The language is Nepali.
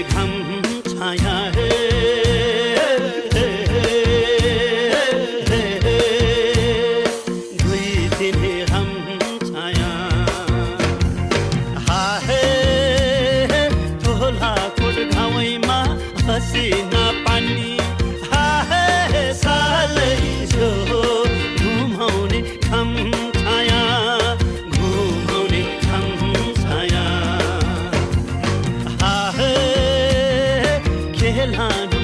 घम छाया है दुई दिने घम छाया हाहे ठोला कोट घावैमा हसिना पानी हाहे सालै जो घुमाउने घम छाया घुमाउने घम छाया हाहे खेलानु